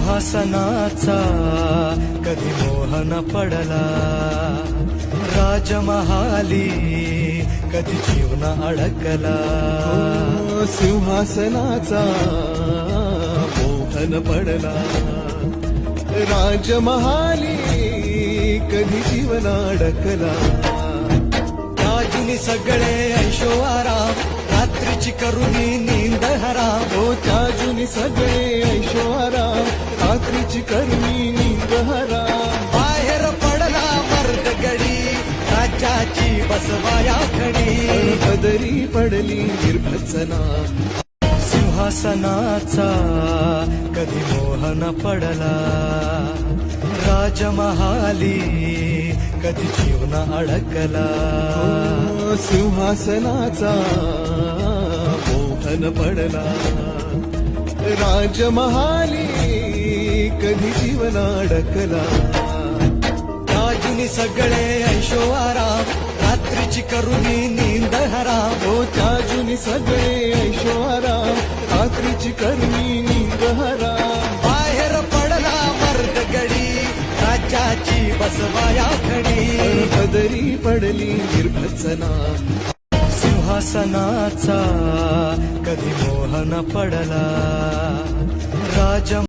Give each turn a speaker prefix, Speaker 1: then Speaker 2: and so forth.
Speaker 1: सिंहासनाचा कधी मोहन पडला, राजमहाली कधी जीवन अडकला.
Speaker 2: सिंहासनाचा मोहन पडला, राजमहाली कधी जीवन अडकला.
Speaker 1: राजुनी सगळे ऐशो आराम, रात्रीची करुणी नींद हराम.
Speaker 2: हो त्याजुनी सगळे ऐशो आराम, रात्रीची करुणी नींद हराम.
Speaker 1: बाहेर पडला मर्द गडी, राज्याची बसवाया खडी.
Speaker 2: पदरी पडली निर्भत्सना,
Speaker 1: सिंहासनाचा कधी मोहन पडला, राजमहाली कधी जीवन अडकला.
Speaker 2: सिंहासनाचा मोहन पडला, राजमहाली कधी जीवन अडकला.
Speaker 1: राजुनी सगळे ऐशो आराम, रात्रीची करुणी नींद हराम.
Speaker 2: हो त्याजुनी सगळे ऐशो आराम, रात्रीची करुणी नींद हराम.
Speaker 1: बाहेर पडला मर्द गडी, राज्याची बसवाया खडी.
Speaker 2: पदरी पडली निर्भत्सना,
Speaker 1: सिंहासनाचा कधी मोहन पडला, राज